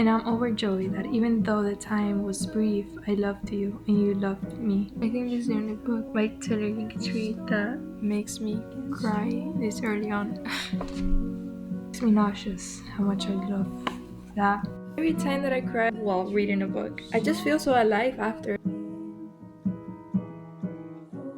and I'm overjoyed that even though the time was brief, I loved you and you loved me. I think this is the only book by Jenkins Reid that makes me cry this early on. Makes me nauseous how much I love that. Every time that I cry while reading a book, I just feel so alive after.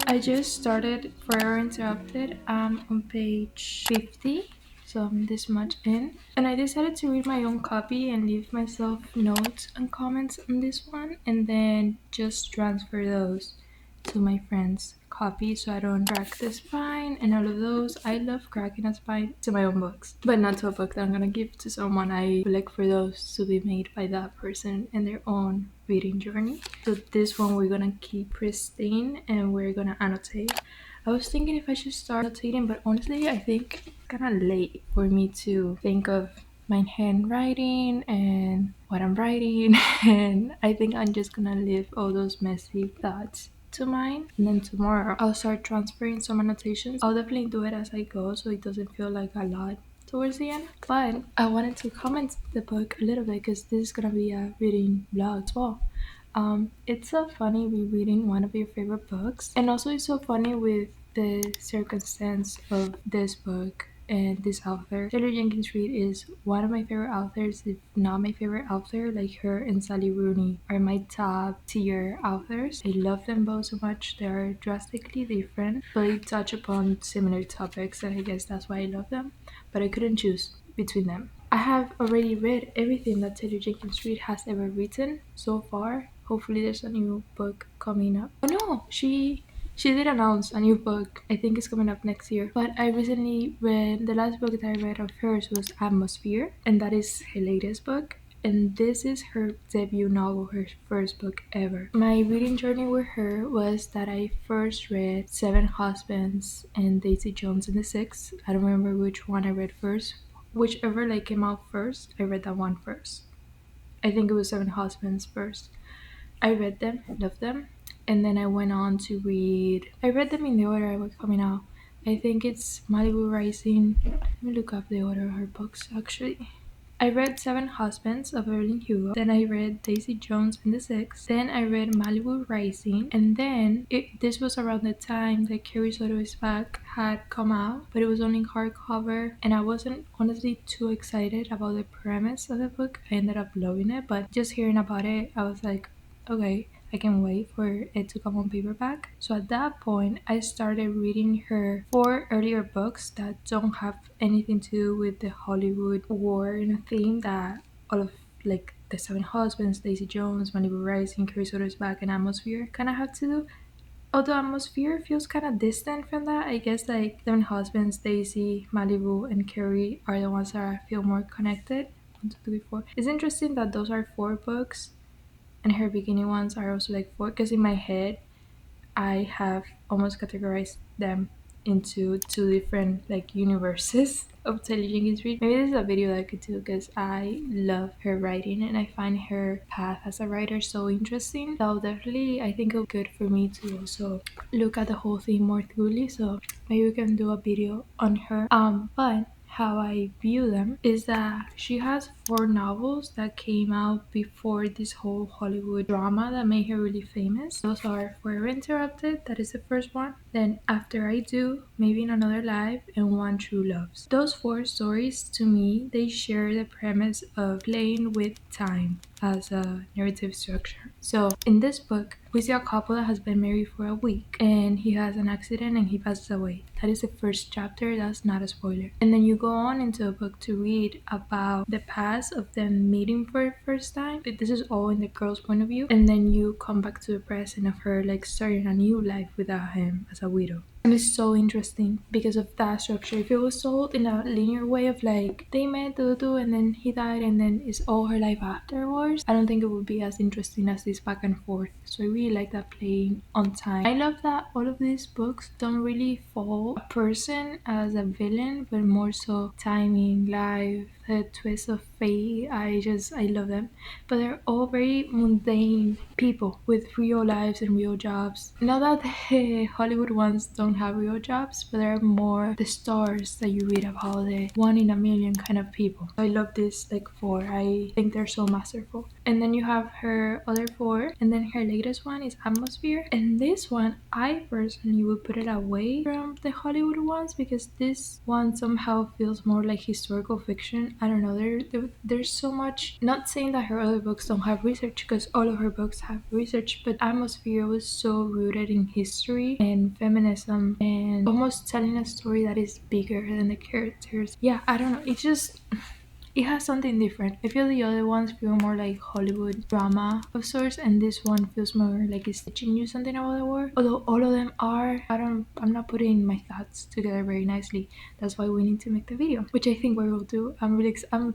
I just started Forever Interrupted. I'm on page 50, so I'm this much in. And I decided to read my own copy and leave myself notes and comments on this one, and then just transfer those to my friend's copy so I don't crack the spine and all of those. I love cracking a spine to my own books, but not to a book that I'm gonna give to someone. I would like for those to be made by that person in their own reading journey. So this one we're gonna keep pristine and we're gonna annotate. I was thinking if I should start annotating, but honestly I think it's kind of late for me to think of my handwriting and what I'm writing, and I think I'm just gonna leave all those messy thoughts to mine, and then tomorrow I'll start transferring some annotations. I'll definitely do it as I go so it doesn't feel like a lot towards the end. But I wanted to comment the book a little bit because this is gonna be a reading vlog as well. It's so funny rereading one of your favorite books, and also it's so funny with the circumstance of this book and this author. Taylor Jenkins Reid is one of my favorite authors, if not my favorite author. Like her and Sally Rooney are my top tier authors. I love them both so much. They are drastically different, but they touch upon similar topics, and I guess that's why I love them. But I couldn't choose between them. I have already read everything that Taylor Jenkins Reid has ever written so far. Hopefully there's a new book coming up. Oh no, she did announce a new book. I think it's coming up next year. But I recently read, the last book that I read of hers was Atmosphere, and that is her latest book. And this is her debut novel, her first book ever. My reading journey with her was that I first read Seven Husbands and Daisy Jones and the Six. I don't remember which one I read first. Whichever like came out first, I read that one first. I think it was Seven Husbands first. I read them, loved them, and then I went on to read. I read them in the order I was coming out. I think it's Malibu Rising. Let me look up the order of her books actually. I read Seven Husbands of Evelyn Hugo. Then I read Daisy Jones and the Six. Then I read Malibu Rising. And then this was around the time that Carrie Soto is Back had come out, but it was only hardcover. And I wasn't honestly too excited about the premise of the book. I ended up loving it, but just hearing about it, I was like, okay, I can wait for it to come on paperback. So at that point, I started reading her 4 earlier books that don't have anything to do with the Hollywood war and a theme that all of like the Seven Husbands, Daisy Jones, Malibu Rising, Carrie Soto's Back, and Atmosphere kind of have to do. Although Atmosphere feels kind of distant from that, I guess like Seven Husbands, Daisy, Malibu, and Carrie are the ones that I feel more connected. 1, 2, 3, 4. It's interesting that those are 4 books and her beginning ones are also like 4, because in my head I have almost categorized them into 2 different like universes of Taylor Jenkins Reid. Maybe this is a video that I could do because I love her writing and I find her path as a writer so interesting. So definitely I think it's good for me to also look at the whole thing more thoroughly. So maybe we can do a video on her. But how I view them is that she has 4 novels that came out before this whole Hollywood drama that made her really famous. Those are Forever Interrupted, that is the first one, then After I Do, Maybe in Another Life, and One True Loves. Those 4 stories, to me, they share the premise of playing with time as a narrative structure. So in this book, we see a couple that has been married for a week and he has an accident and he passes away. That is the first chapter, that's not a spoiler. And then you go on into the book to read about the past of them meeting for the first time. But this is all in the girl's point of view. And then you come back to the present of her like starting a new life without him as a widow. And it's so interesting because of that structure. If it was told in a linear way of like they met and then he died and then it's all her life afterwards, I don't think it would be as interesting as this back and forth. So I really like that playing on time. I love that all of these books don't really follow a person as a villain, but more so timing, life, the twist of fate. I love them. But they're all very mundane people with real lives and real jobs. Not that the Hollywood ones don't have real jobs, but they're more the stars that you read about, the one in a million kind of people. I love this like four. I think they're so masterful. And then you have her other four, and then her latest one is Atmosphere. And this one, I personally would put it away from the Hollywood ones because this one somehow feels more like historical fiction. I don't know. There's so much. Not saying that her other books don't have research, because all of her books have research, but Atmosphere was so rooted in history and feminism and almost telling a story that is bigger than the characters. Yeah, I don't know. It's just it has something different. I feel the other ones feel more like Hollywood drama of sorts, and this one feels more like it's teaching you something about the war. Although all of them are, I'm not putting my thoughts together very nicely. That's why we need to make the video, which I think we will do. I'm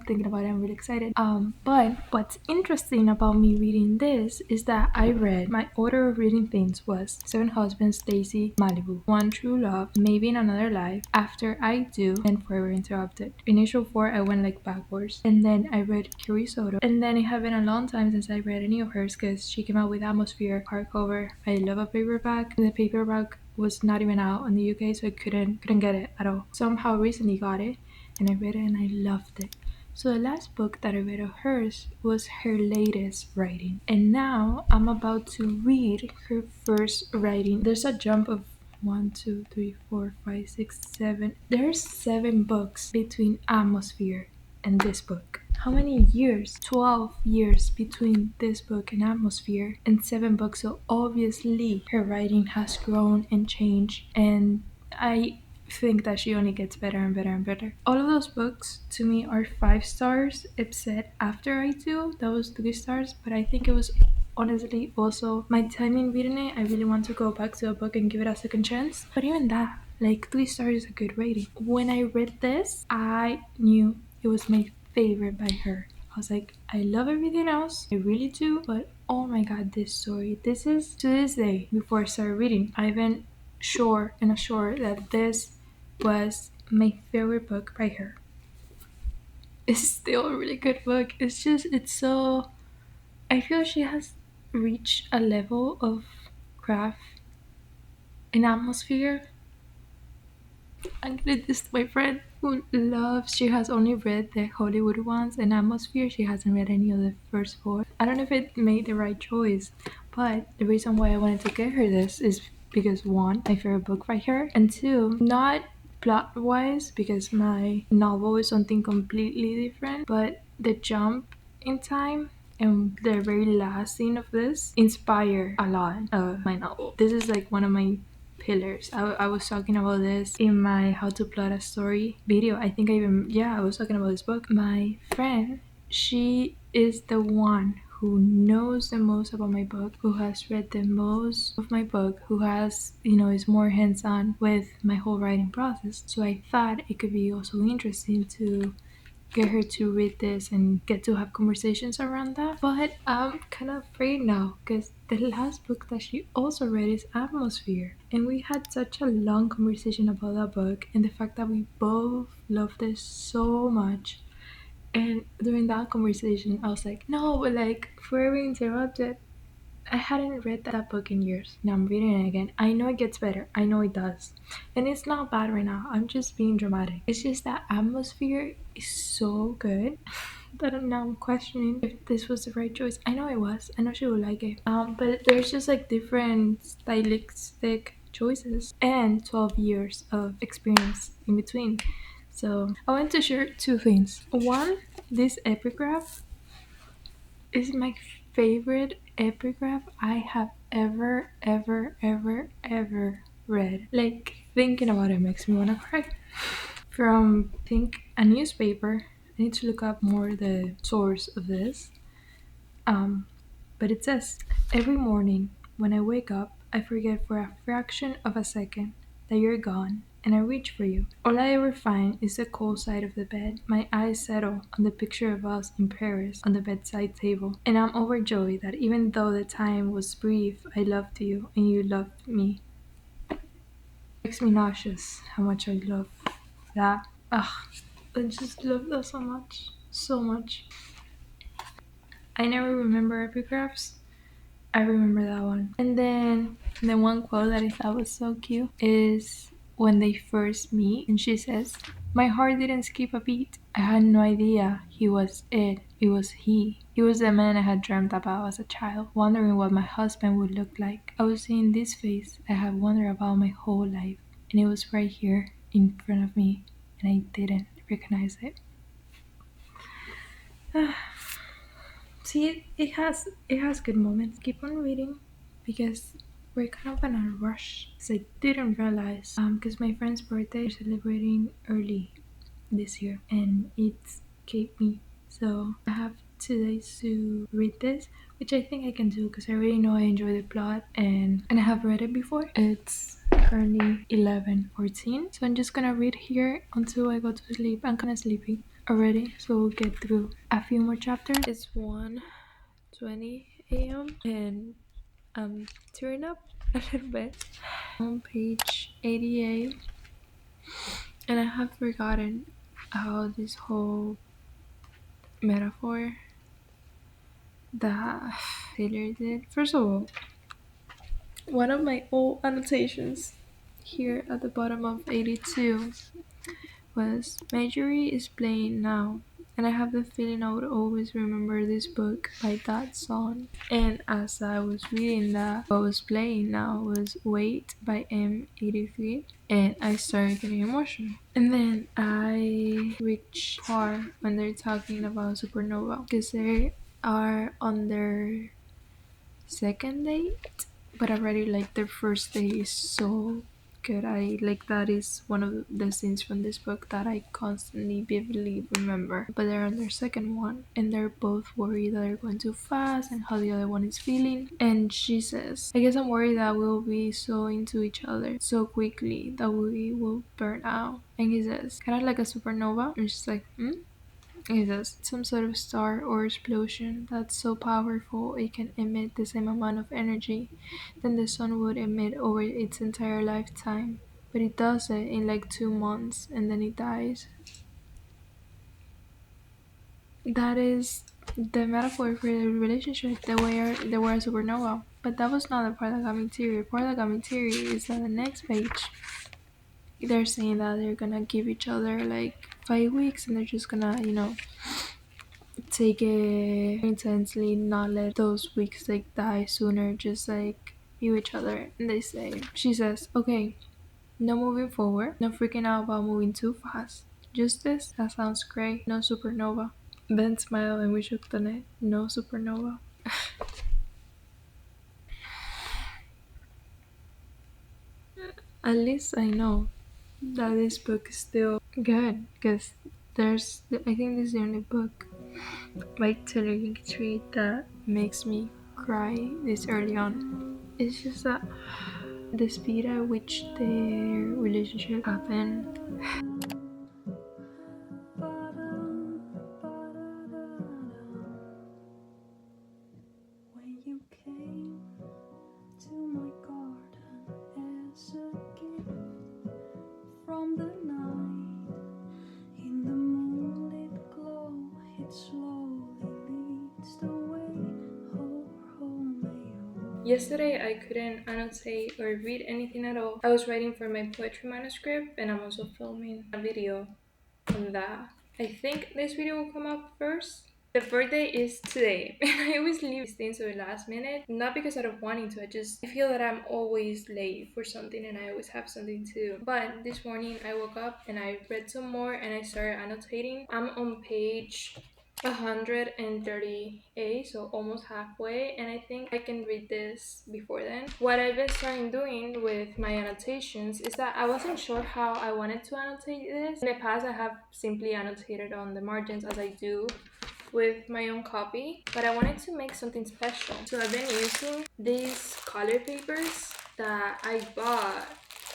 thinking about it. I'm really excited. But what's interesting about me reading this is that I read my order of reading things was Seven Husbands, Daisy, Malibu, One True Love, Maybe in Another Life, After I Do, and Forever Interrupted. Initial four, I went like backwards, and then I read Carrie Soto, and then it had been a long time since I read any of hers because she came out with Atmosphere hardcover. I love a paperback. The paperback was not even out in the UK, so I couldn't get it at all. Somehow recently got it, and I read it and I loved it. So the last book that I read of hers was her latest writing, and now I'm about to read her first writing. There's a jump of 1, 2, 3, 4, 5, 6, 7. There's 7 books between Atmosphere and this book. How many years? 12 years between this book and Atmosphere, and 7 books. So obviously her writing has grown and changed, and I think that she only gets better and better and better. All of those books to me are 5 stars, except After I Do, that was 3 stars, but I think it was honestly also my timing reading it. I really want to go back to the book and give it a second chance. But even that, like 3 stars is a good rating. When I read this, I knew it was my favorite by her. I was like, I love everything else, I really do, but oh my god, this story. This is to this day, before I started reading, I've been sure and assured that this was my favorite book by her. It's still a really good book. It's just, it's so. I feel she has reached a level of craft and atmosphere. I'm gonna this to my friend who loves. She has only read the Hollywood ones and Atmosphere. She hasn't read any of the first 4. I don't know if it made the right choice, but the reason why I wanted to get her this is because one, my favorite book by her, and two, not plot wise because my novel is something completely different, but the jump in time and the very last scene of this inspire a lot of my novel. This is like one of my pillars. I was talking about this in my how to plot a story video. I think I was talking about this book. My friend, she is the one who knows the most about my book, who has read the most of my book, who has, is more hands-on with my whole writing process. So I thought it could be also interesting to get her to read this and get to have conversations around that. But I'm kind of afraid now because the last book that she also read is Atmosphere. And we had such a long conversation about that book and the fact that we both loved it so much. And during that conversation, I was like, no, but like, Forever Interrupted, I hadn't read that book in years. Now I'm reading it again. I know it gets better. I know it does. And it's not bad right now. I'm just being dramatic. It's just that Atmosphere is so good that now I'm questioning if this was the right choice. I know it was. I know she would like it. But there's just like different stylistic choices and 12 years of experience in between. So I want to share 2 things. One, this epigraph is my favorite epigraph I have ever read. Like, thinking about it makes me want to cry. From, I think, a newspaper. I need to look up more the source of this. But it says, every morning when I wake up, I forget for a fraction of a second that you're gone and I reach for you. All I ever find is the cold side of the bed. My eyes settle on the picture of us in Paris on the bedside table, and I'm overjoyed that even though the time was brief, I loved you and you loved me. It makes me nauseous how much I love that. Ugh. I just love that so much. So much. I never remember epigraphs. I remember that one. And then the one quote that I thought was so cute is when they first meet and she says, "My heart didn't skip a beat. I had no idea he was it. It was he. He was the man I had dreamt about as a child, wondering what my husband would look like. I was seeing this face I had wondered about my whole life, and it was right here in front of me, and I didn't recognize it." See, it has good moments. Keep on reading because we're kind of in a rush. So I didn't realize because my friend's birthday is celebrating early this year and it escaped me. So I have 2 days to read this, which I think I can do because I already know I enjoy the plot and I have read it before. It's currently 11:14, so I'm just gonna read here until I go to sleep. I'm kind of sleepy already, so we'll get through a few more chapters. It's 1:20 a.m. and I'm tearing up a little bit. On page 88, and I have forgotten how this whole metaphor that Taylor did. First of all, one of my old annotations here at the bottom of 82 was Marjorie is playing now, and I have the feeling I would always remember this book by that song. And as I was reading that, what was playing now was Wait by M83, and I started getting emotional. And then I reached part when they're talking about Supernova because they are on their second date, but already like their first day is so good. I like that is one of the scenes from this book that I constantly vividly remember. But they're on their second one and they're both worried that they're going too fast and how the other one is feeling. And she says, "I guess I'm worried that we'll be so into each other so quickly that we will burn out." And he says, "Kind of like a supernova." And she's like, "Hmm?" It is some sort of star or explosion that's so powerful it can emit the same amount of energy than the sun would emit over its entire lifetime. But it does it in like 2 months and then it dies. That is the metaphor for the relationship. They were a supernova. But that was not the part that got me teary. The part that got me teary is that the next page they're saying that they're gonna give each other like 5 weeks and they're just gonna, take it intensely, not let those weeks like die sooner, just like view each other. And she says, "Okay, no moving forward, no freaking out about moving too fast. Just this, that sounds great. No supernova." Ben smiled and we shook the net. No supernova. At least I know that this book is still good because I think this is the only book by Taylor Jenkins Reid that makes me cry this early on. It's just that the speed at which their relationship happened. When you came to my garden as a gift from the night, in the moonlit glow, it slowly leads the way. Oh, Romeo. Yesterday I couldn't annotate or read anything at all. I was writing for my poetry manuscript and I'm also filming a video on that. I think this video will come up first. The birthday is today, and I always leave these things to the last minute. Not because I don't want to, I feel that I'm always late for something and I always have something to do. But this morning I woke up and I read some more and I started annotating. I'm on page 138, so almost halfway, and I think I can read this before then. What I've been starting doing with my annotations is that I wasn't sure how I wanted to annotate this. In the past I have simply annotated on the margins as I do with my own copy, but I wanted to make something special. So I've been using these color papers that I bought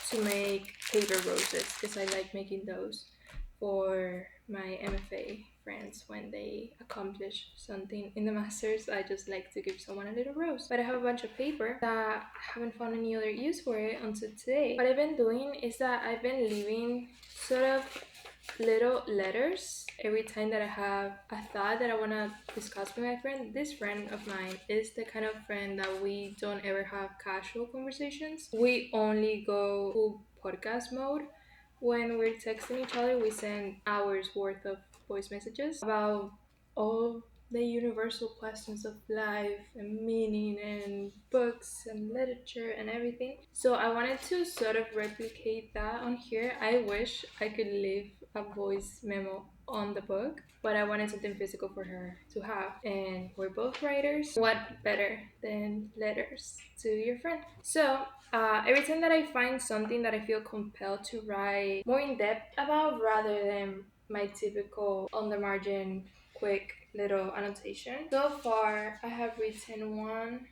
to make paper roses because I like making those for my MFA friends when they accomplish something in the masters. I just like to give someone a little rose. But I have a bunch of paper that I haven't found any other use for it until today. What I've been doing is that I've been leaving sort of little letters every time that I have a thought that I want to discuss with my friend. This friend of mine is the kind of friend that we don't ever have casual conversations. We only go full podcast mode. When we're texting each other, we send hours worth of voice messages about all the universal questions of life and meaning and books and literature and everything. So I wanted to sort of replicate that on here. I wish I could leave a voice memo on the book, but I wanted something physical for her to have. And we're both writers. What better than letters to your friend? So every time that I find something that I feel compelled to write more in depth about rather than my typical on the margin quick little annotation. So far, I have written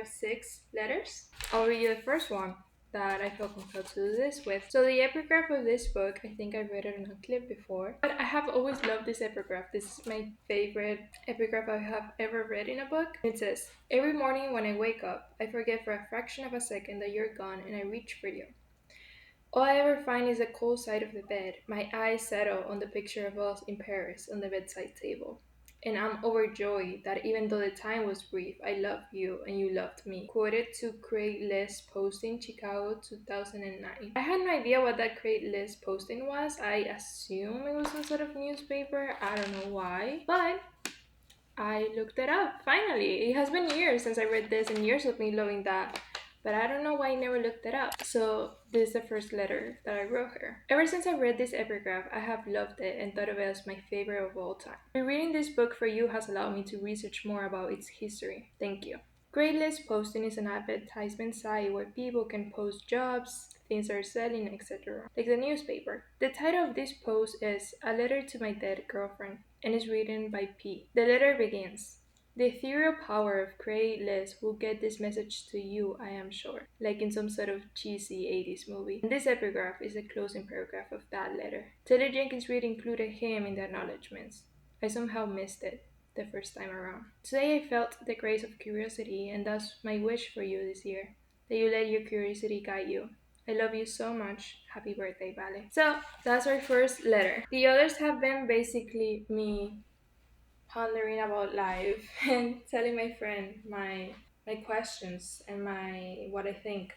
6 letters. I'll read you the first one that I felt compelled to do this with. So the epigraph of this book, I think I've read it in a clip before, but I have always loved this epigraph. This is my favorite epigraph I have ever read in a book. It says, "Every morning when I wake up, I forget for a fraction of a second that you're gone and I reach for you. All I ever find is the cold side of the bed. My eyes settle on the picture of us in Paris on the bedside table. And I'm overjoyed that even though the time was brief, I loved you and you loved me." Quoted to Craigslist posting, Chicago 2009. I had no idea what that Craigslist posting was. I assume it was some sort of newspaper. I don't know why. But I looked it up, finally. It has been years since I read this and years of me loving that, but I don't know why I never looked it up. So this is the first letter that I wrote her. Ever since I read this epigraph, I have loved it and thought of it as my favorite of all time. Rereading this book for you has allowed me to research more about its history. Thank you. Craigslist posting is an advertisement site where people can post jobs, things they're selling, etc. Like the newspaper. The title of this post is "A Letter to My Dead Girlfriend" and is written by P. The letter begins, "The ethereal power of Craigslist will get this message to you, I am sure," like in some sort of cheesy 80s movie. And this epigraph is the closing paragraph of that letter. Taylor Jenkins Reid included him in the acknowledgments. I somehow missed it the first time around. Today I felt the grace of curiosity, and that's my wish for you this year, that you let your curiosity guide you. I love you so much. Happy birthday, Vale. So that's our first letter. The others have been basically me pondering about life and telling my friend my questions and my what I think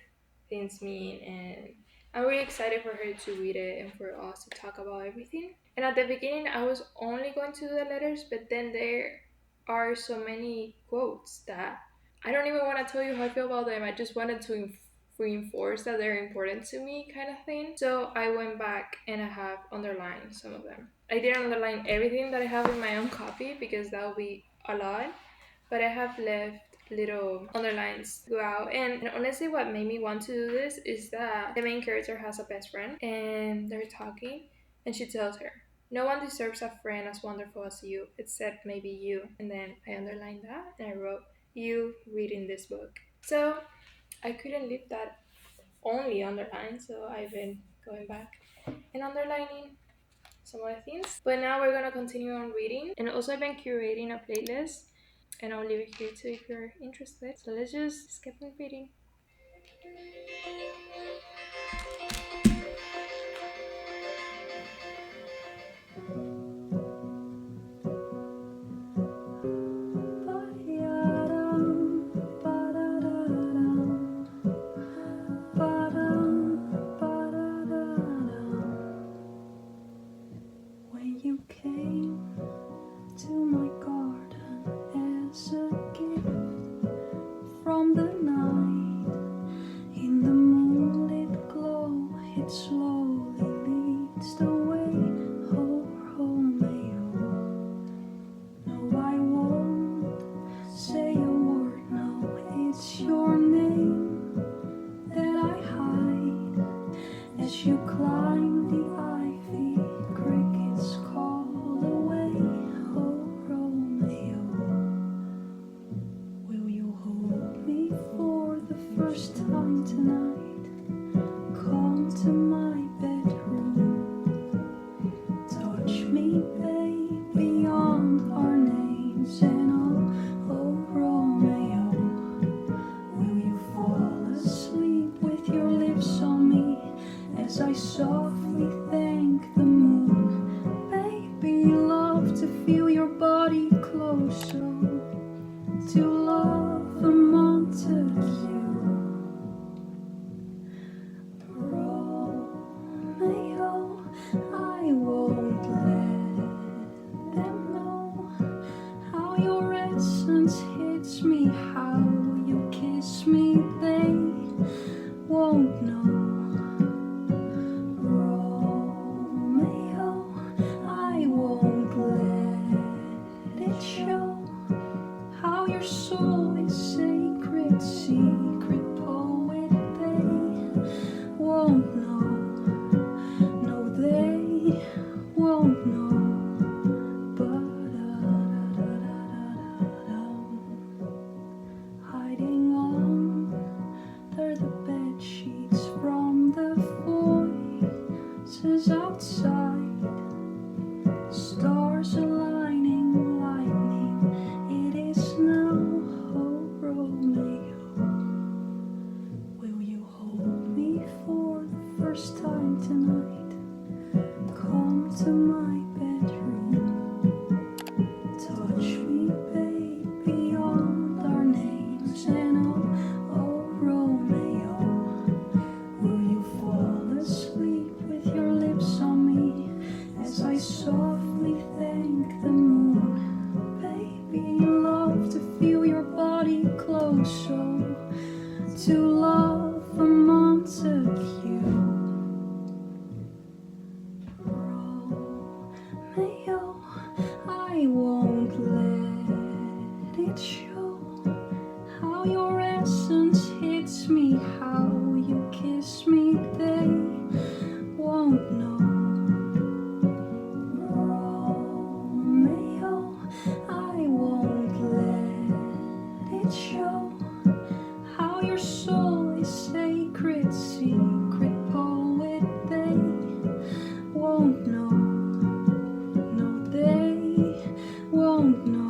things mean, and I'm really excited for her to read it and for us to talk about everything. And at the beginning I was only going to do the letters, but then there are so many quotes that I don't even want to tell you how I feel about them. I just wanted to reinforce that they're important to me, kind of thing. So I went back and I have underlined some of them. I didn't underline everything that I have in my own copy because that would be a lot, but I have left little underlines throughout. And honestly, what made me want to do this is that the main character has a best friend and they're talking, and she tells her, "No one deserves a friend as wonderful as you, except maybe you." And then I underlined that and I wrote, "You reading this book." So I couldn't leave that only underlined, so I've been going back and underlining some other things. But now we're gonna continue on reading, and also I've been curating a playlist, and I'll leave it here too if you're interested. So let's get on reading. When you came to my garden as a gift from the night, in the moonlit glow, it slowly leads the way. Oh, Romeo. No, I won't say a word, no, it's your name that I hide as you climb the ivy, crickets call away. Oh, Romeo, will you hold me for the first time tonight? Come to my bedroom, touch me, babe, beyond our names, and oh, Romeo, will you fall asleep with your lips on me as I softly my bedroom. Touch me, babe, beyond our names. And oh, Romeo, will you fall asleep with your lips on me as I softly thank the moon? Baby, you love to feel your body close, so to love a Montague. Romeo, I won't let it show how your essence hits me, how you kiss me, they won't know. Romeo, I won't let it show how your soul is sacred, secret poet, they won't know. No, they won't know.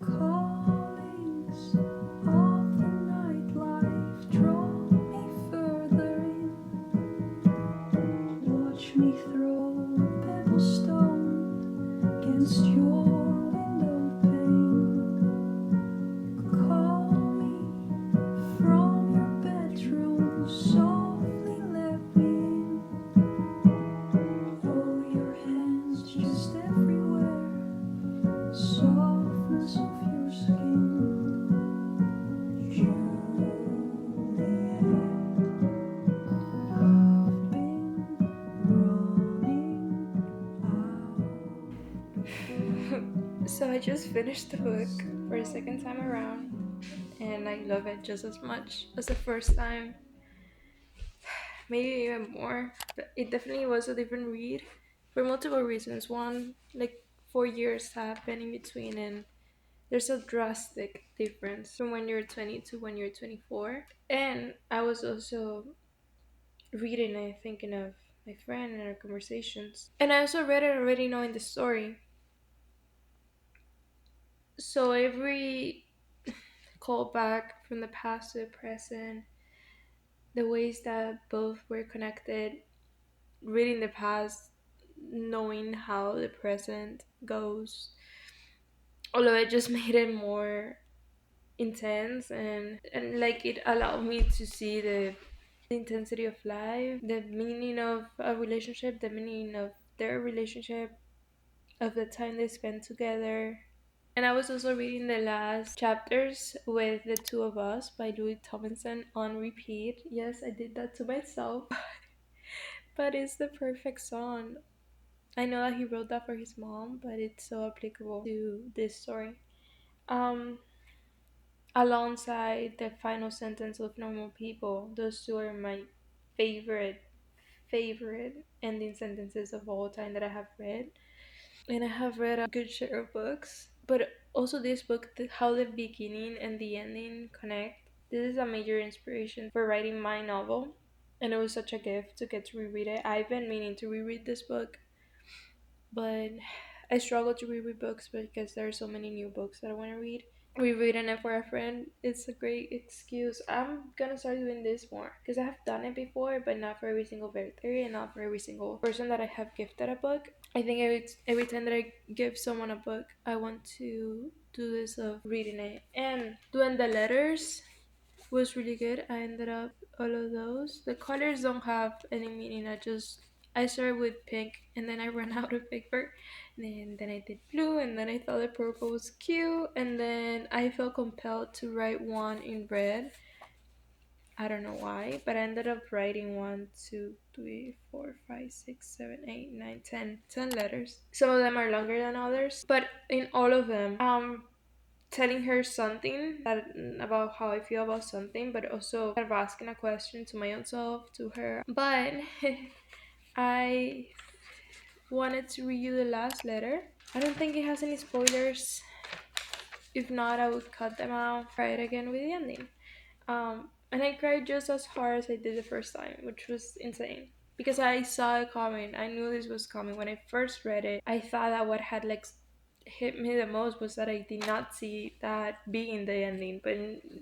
Callings of the nightlife draw me further in. Watch me throw a pebble stone against your window pane. Call me from your bedroom, softly let me in. Oh, your hands just everywhere, softness of your skin. Juliet, I've been running out. So I just finished the book for a second time around, and I love it just as much as the first time, maybe even more. But it definitely was a different read for multiple reasons. One, like 4 years have been in between, and there's a drastic difference from when you're 20 to when you're 24. And I was also reading and thinking of my friend and our conversations. And I also read it already knowing the story. So every callback from the past to the present, the ways that both were connected, reading the past, knowing how the present goes, all of it just made it more intense, and like it allowed me to see the intensity of life, the meaning of a relationship, the meaning of their relationship, of the time they spent together. And I was also reading the last chapters with The Two of Us by Louis Tomlinson on repeat. Yes, I did that to myself, but it's the perfect song. I know that he wrote that for his mom, but it's so applicable to this story. Um, Alongside the final sentence of Normal People, those two are my favorite ending sentences of all time that I have read. And I have read a good share of books, but also this book, how the beginning and the ending connect. This is a major inspiration for writing my novel, and it was such a gift to get to reread it. I've been meaning to reread this book, but I struggle to reread books because there are so many new books that I want to read. Rereading it for a friend, it's a great excuse. I'm gonna start doing this more because I have done it before, but not for every single birthday and not for every single person that I have gifted a book. I think every time that I give someone a book, I want to do this of reading it and doing the letters was really good. I ended up all of those. The colors don't have any meaning. I started with pink and then I ran out of paper. And then I did blue and then I thought the purple was cute and then I felt compelled to write one in red. I don't know why, but I ended up writing 1, 2, 3, 4, 5, 6, 7, 8, 9, 10 letters. Some of them are longer than others, but in all of them, telling her something that about how I feel about something, but also kind of asking a question to my own self, to her. But I wanted to read you the last letter. I don't think it has any spoilers. If not, I would cut them out. Try it again with the ending. And I cried just as hard as I did the first time, which was insane. Because I saw it coming. I knew this was coming. When I first read it, I thought that what had like hit me the most was that I did not see that being the ending. But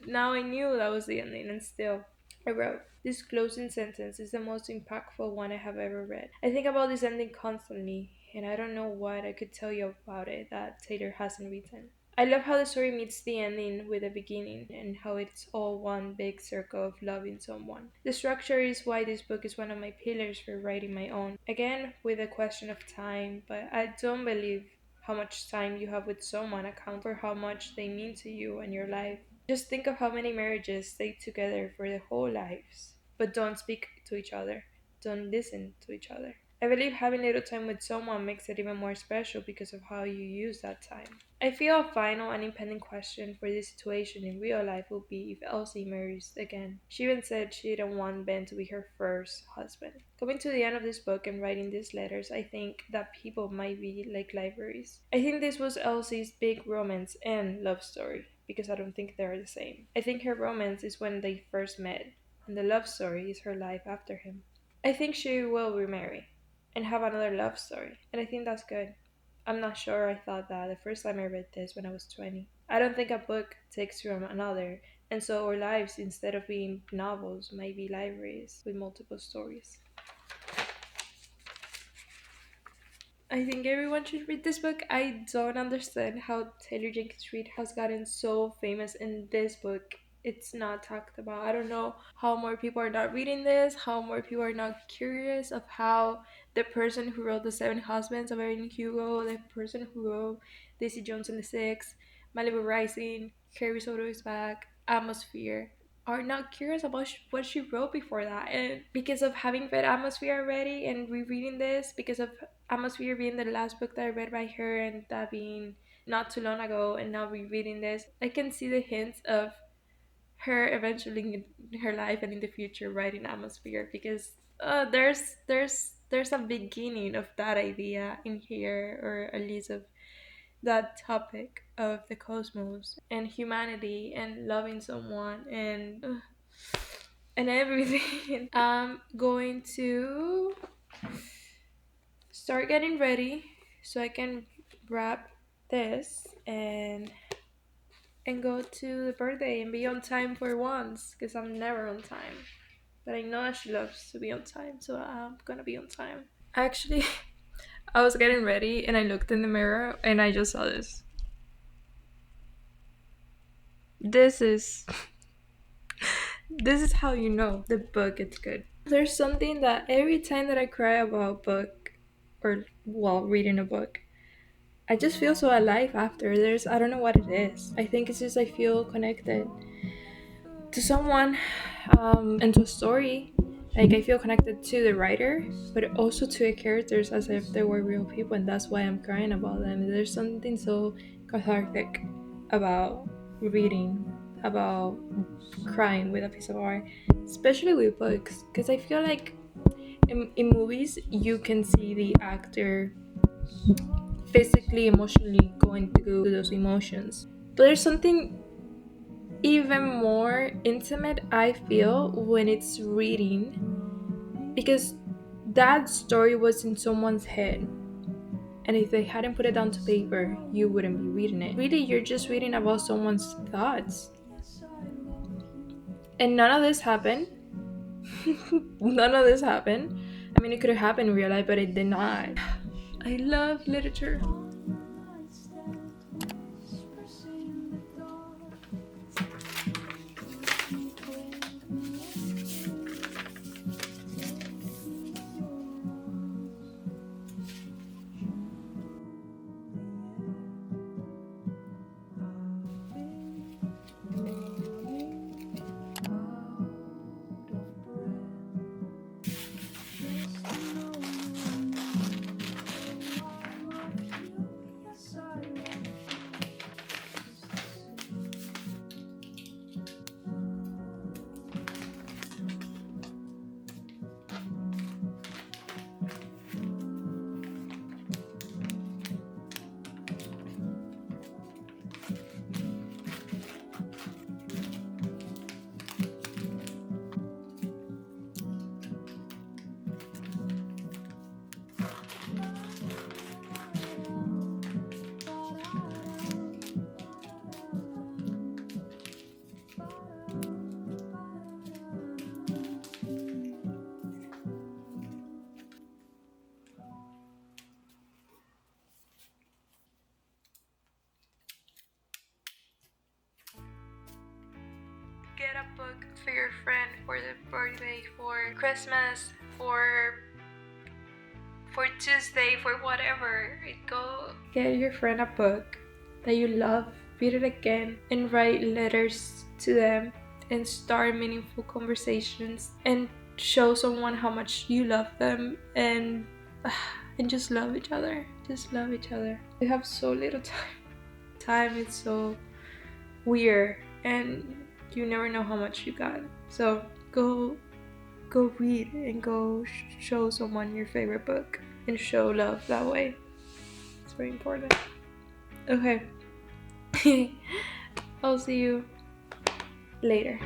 now I knew that was the ending, and still I wrote, "This closing sentence is the most impactful one I have ever read. I think about this ending constantly, and I don't know what I could tell you about it that Taylor hasn't written. I love how the story meets the ending with the beginning and how it's all one big circle of loving someone. The structure is why this book is one of my pillars for writing my own. Again, with a question of time, but I don't believe how much time you have with someone accounts for how much they mean to you and your life. Just think of how many marriages stay together for their whole lives, but don't speak to each other, don't listen to each other. I believe having little time with someone makes it even more special because of how you use that time. I feel a final and impending question for this situation in real life will be if Elsie marries again. She even said she didn't want Ben to be her first husband. Coming to the end of this book and writing these letters, I think that people might be like libraries. I think this was Elsie's big romance and love story because I don't think they're the same. I think her romance is when they first met, and the love story is her life after him. I think she will remarry and have another love story, and I think that's good. I'm not sure I thought that the first time I read this when I was 20. I don't think a book takes from another, and so our lives, instead of being novels, might be libraries with multiple stories. I think everyone should read this book. I don't understand how Taylor Jenkins Reid has gotten so famous in this book. It's not talked about. I don't know how more people are not reading this, how more people are not curious of how the person who wrote The Seven Husbands of Erin Hugo, the person who wrote Daisy Jones and the Six, Malibu Rising, Carrie Soto is Back, Atmosphere, are not curious about what she wrote before that. And because of having read Atmosphere already and rereading this, because of Atmosphere being the last book that I read by her and that being not too long ago, and now rereading this, I can see the hints of her eventually in her life and in the future writing Atmosphere because there's a beginning of that idea in here, or at least of that topic of the cosmos and humanity and loving someone and everything. I'm going to start getting ready so I can wrap this and go to the birthday and be on time for once because I'm never on time. But I know that she loves to be on time, so I'm gonna be on time. Actually, I was getting ready and I looked in the mirror and I just saw this. This is this is how you know the book is good. There's something that every time that I cry about a book or while reading a book, I just feel so alive after. I don't know what it is. I think it's just I feel connected to someone and to a story. Like I feel connected to the writer, but also to the characters as if they were real people, and that's why I'm crying about them. There's something so cathartic about reading, about crying with a piece of art, especially with books, because I feel like in movies you can see the actor physically, emotionally going through those emotions. But there's something even more intimate, I feel, when it's reading, because that story was in someone's head. And if they hadn't put it down to paper, you wouldn't be reading it. Really, you're just reading about someone's thoughts. And none of this happened. None of this happened. I mean, it could have happened in real life, but it did not. I love literature. for your friend for the birthday, for Christmas, for Tuesday, for whatever. Go get your friend a book that you love, read it again, and write letters to them and start meaningful conversations and show someone how much you love them and just love each other. Just love each other. We have so little time. Time is so weird and you never know how much you got. So go read and go show someone your favorite book and show love that way. It's very important. Okay. I'll see you later.